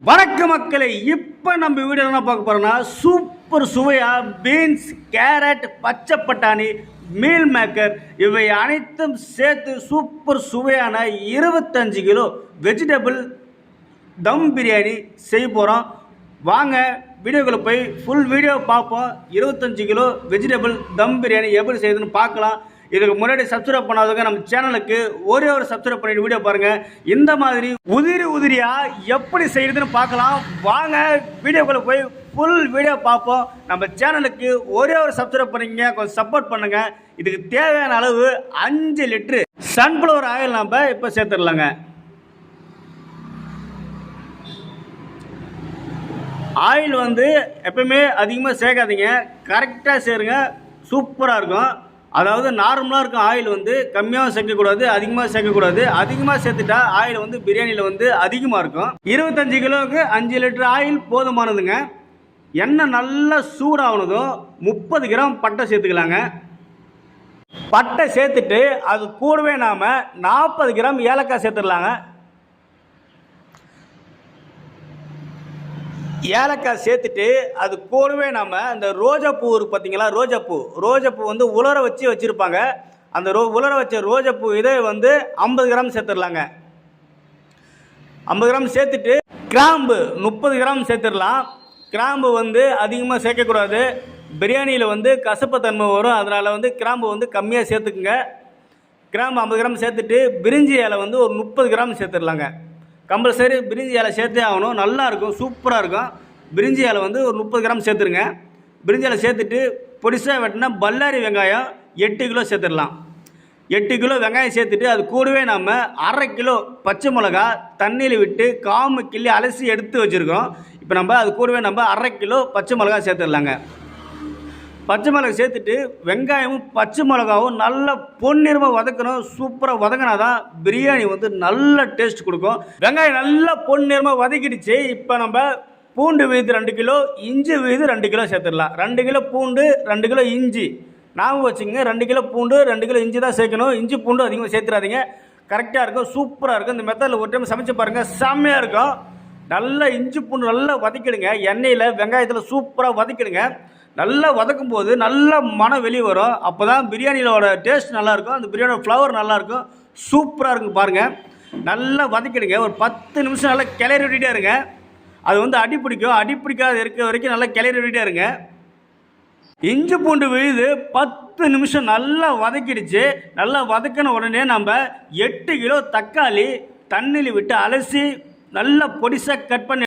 வணக்கம் மக்களே, இப்போ நம்ம வீடியோவில் என்ன பார்க்க போகிறோம்னா சூப்பர் சுவையாக பீன்ஸ், கேரட், பச்சை பட்டாணி, மீல் மேக்கர் இவை அனைத்தும் சேர்த்து சூப்பர் சுவையான 25 கிலோ வெஜிடபிள் தம் பிரியாணி செய்ய போகிறோம். வாங்க வீடியோக்குள்ளே போய் ஃபுல் வீடியோ பார்ப்போம். 25 கிலோ வெஜிடபிள் தம் பிரியாணி எப்படி செய்யுதுன்னு பார்க்கலாம். இதுக்கு முன்னாடி சப்ஸ்கிரைப் பண்ணாதவங்க நம்ம சேனலுக்கு ஒரே ஒரு சப்ஸ்கிரைப் பண்ணிட்டு வீடியோ பாருங்கள். இந்த மாதிரி உதிரியாக எப்படி செய்யுதுன்னு பார்க்கலாம். வாங்க வீடியோக்குள்ளே போய் ஃபுல் வீடியோ பார்ப்போம். நம்ம சேனலுக்கு ஒரே ஒரு சப்ஸ்கிரைப் பண்ணிங்க, கொஞ்சம் சப்போர்ட் பண்ணுங்கள். இதுக்கு தேவையான அளவு 5 லிட்டரு சன்ஃப்ளவர் ஆயில் நம்ம இப்போ சேர்த்துடலாங்க. ஆயில் எப்பவுமே அதிகமாக சேர்க்காதீங்க, கரெக்டாக சேருங்க, சூப்பராக இருக்கும். அதாவது நார்மலாக இருக்கும் ஆயில் கம்மியாக சேர்க்கக்கூடாது, அதிகமாக சேர்க்கக்கூடாது. அதிகமாக சேர்த்துட்டா ஆயில் பிரியாணியில் அதிகமாக இருக்கும். 25 கிலோவுக்கு 5 லிட்டர் ஆயில் போதுமானதுங்க. எண்ணெய் நல்லா சூடாகனதும் 30 கிராம் பட்டை சேர்த்துக்கலாங்க. பட்டை சேர்த்துட்டு அது கூடவே நாம் 40 கிராம் ஏலக்காய் சேர்த்துடலாங்க. ஏலக்காய் சேர்த்துட்டு அது கூடவே நம்ம அந்த ரோஜாப்பூ இருக்குது பார்த்தீங்களா, ரோஜாப்பூ உலர வச்சுருப்பாங்க. அந்த உலர வச்ச ரோஜாப்பூ இதை 50 கிராம் சேர்த்துடலாங்க. 50 கிராம் சேர்த்துட்டு கிராம்பு 30 கிராம் சேர்த்துடலாம். கிராம்பு அதிகமாக சேர்க்கக்கூடாது, பிரியாணியில் கசப்புத்தன்மை வரும். அதனால் கிராம்பு கம்மியாக சேர்த்துக்குங்க. கிராம்பு 50 கிராம் சேர்த்துட்டு பிரிஞ்சி இலை ஒரு 30 கிராம் சேர்த்துடலாங்க. கம்பல்சரி பிரிஞ்சி இலை சேர்த்தே ஆகணும், நல்லாயிருக்கும், சூப்பராக இருக்கும். பிரிஞ்சி இலை ஒரு 30 கிராம் சேர்த்துருங்க. பிரிஞ்சி இலை சேர்த்துட்டு பொடிசாக வெட்டினா பல்லாரி வெங்காயம் 8 கிலோ சேர்த்துடலாம். 8 கிலோ வெங்காயம் சேர்த்துட்டு அது கூடவே நம்ம 1/2 கிலோ பச்சை மிளகா தண்ணியில் விட்டு காம்பு கிள்ளி அலசி எடுத்து வச்சுருக்கோம். இப்போ நம்ம அது கூடவே நம்ம 1/2 கிலோ பச்சை மிளகா சேர்த்துடலாங்க. பச்சை மிளகா சேர்த்துட்டு வெங்காயமும் பச்சை மிளகாவும் நல்லா பொன்னிறமாக வதக்கணும். சூப்பராக வதங்கினா தான் பிரியாணி நல்ல டேஸ்ட் கொடுக்கும். வெங்காயம் நல்லா பொன்னிறமாக வதக்கிடுச்சு. இப்போ நம்ம பூண்டு விழுது 2 கிலோ, இஞ்சி விழுது 2 கிலோ சேர்த்துடலாம். 2 கிலோ பூண்டு, 2 கிலோ இஞ்சி ஞாபகம் வச்சுங்க. 2 கிலோ பூண்டு, 2 கிலோ இஞ்சி தான் சேர்க்கணும். இஞ்சி பூண்டு அதிகமாக சேர்த்துறாதீங்க, கரெக்டாக இருக்கும், சூப்பராக இருக்கும். இந்த மெத்தடில் ஒரு டைம் சமைச்சு பாருங்கள், செம்மையாக இருக்கும். நல்லா இஞ்சி பூண்டு நல்லா வதக்கிடுங்க. எண்ணெயில் வெங்காயத்தில் சூப்பராக வதக்கிடுங்க. நல்லா வதக்கும் போது நல்ல மனம் வெளியே வரும். அப்போ தான் பிரியாணியோட டேஸ்ட் நல்லாயிருக்கும், அந்த பிரியாணியோட ஃப்ளவர் நல்லாயிருக்கும், சூப்பராக இருக்கும். பாருங்கள், நல்லா வதக்கிடுங்க. ஒரு 10 நிமிஷம் நல்லா கிளறி விட்டுட்டே இருங்க. அது அடி பிடிக்கும், அடி பிடிக்காத இருக்க வரைக்கும் நல்லா கிளறி விட்டுட்டே இருங்க. இஞ்சி பூண்டு விழுது 10 நிமிஷம் நல்லா வதக்கிடுச்சு. நல்லா வதக்கின உடனே நம்ம 8 கிலோ தக்காளி தண்ணியில் விட்டு அலசி நல்லா பொடிசாக கட் பண்ணி